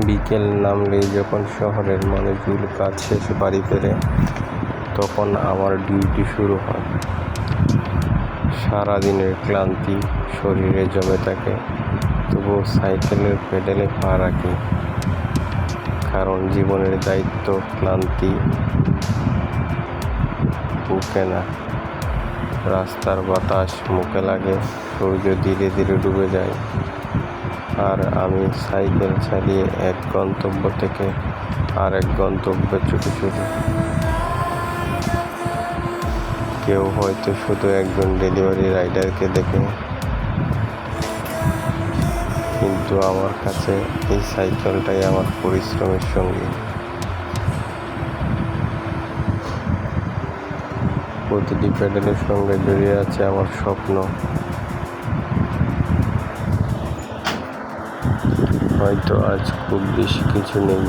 বিকেল নামলেই যখন শহরের মানুষগুলো কাজ শেষে বাড়ি ফেরে, তখন আমার ডিউটি শুরু হয়। সারাদিনের ক্লান্তি শরীরে জমে থাকে, তবুও সাইকেলের পেডেলে পা রাখি। কারণ জীবনের দায়িত্ব ক্লান্তি বুকে না। রাস্তার বাতাস মুখে লাগে, সূর্য ধীরে ধীরে ডুবে যায়, আর আমি সাইকেল চালিয়ে এক গন্তব্য থেকে আরেক গন্তব্যে ছুটে চলি। কেউ হয়তো শুধু একজন ডেলিভারি রাইডারকে দেখে, কিন্তু আমার কাছে এই সাইকেলটাই আমার পরিশ্রমের সঙ্গী। প্রতিটি প্যাডেলের সঙ্গে জড়িয়ে আছে আমার স্বপ্ন। হয়তো আজ খুব বেশি কিছু নেই,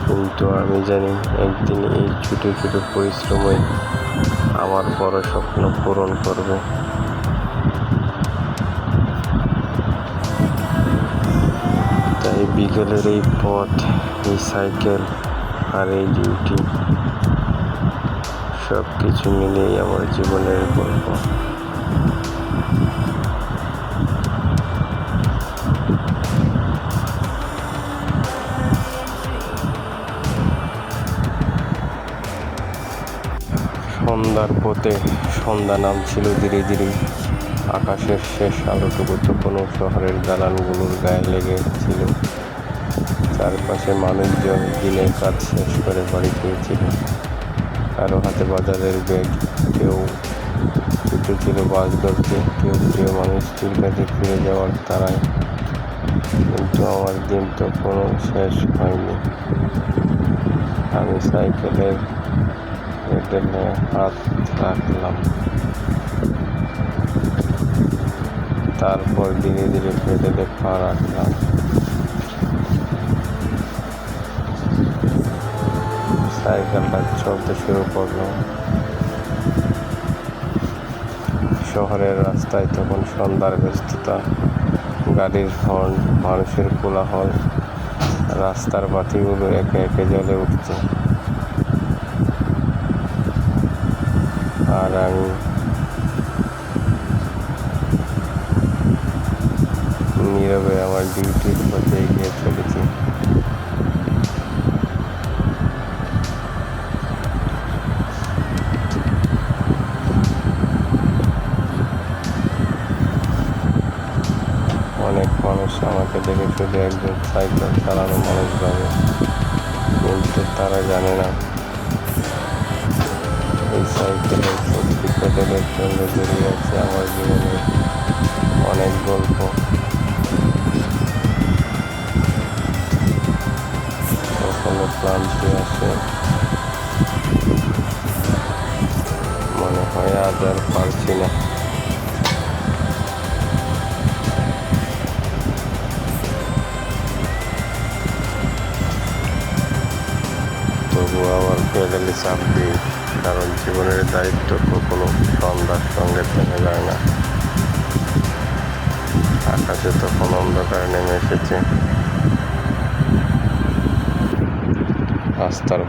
কিন্তু আমি জানি একদিন এই ছোটো ছোটো পরিশ্রমই আমার বড় স্বপ্ন পূরণ করবে। তাই বিকেলের এই পথ, এই সাইকেল আর এই ডিউটি, সব কিছু মিলিয়েই আমার জীবনের গল্প। সন্ধ্যার পথে সন্ধ্যা নামছিল ধীরে ধীরে। আকাশের শেষ আলোটুকু তখনও শহরের দালানগুলোর গায়ে লেগেছিল। চারপাশে মানুষজন দিনের কাজ শেষ করে বাড়ি ফিরছিল। কারো হাতে বাজারের ব্যাগ, কেউ ছুটেছিল বাস ধরতে, কেউ প্রিয় মানুষটির কাছে ফিরে যাওয়ার তাড়ায়। কিন্তু আমার দিন তো কোনো শেষ হয়নি। আমি সাইকেলের পেডেলে হাত রাখলাম, তারপর ধীরে ধীরে পেডেলে পা রাখলাম। সাইকেলটা চলতে শুরু করলো। শহরের রাস্তায় তখন সন্ধ্যার ব্যস্ততা, গাড়ির হর্ন, মানুষের কোলাহল, রাস্তার বাতিগুলো একে একে জ্বলে উঠছে। আর আমি নীরবে আমার ডিউটির পথে এগিয়ে চলেছি। অনেক মানুষ আমাকে দেখে শুধু একজন সাইকেল চালানো মানুষ ভাবে, কিন্তু তারা জানে না এই সাইকেলের প্রতিটি পেডেলের জন্য জড়িয়ে আছে আমার জীবনের অনেক গল্প। কখনো ক্লান্তি আসে, মনে হয় আজ আর পারছি না। তবুও আবার পেডেলে চাপ দিই, কারণ জীবনের দায়িত্ব কখনো সন্ধ্যার সঙ্গে থেমে যায় না। আকাশে তখন অন্ধকার নেমে এসেছে। রাস্তার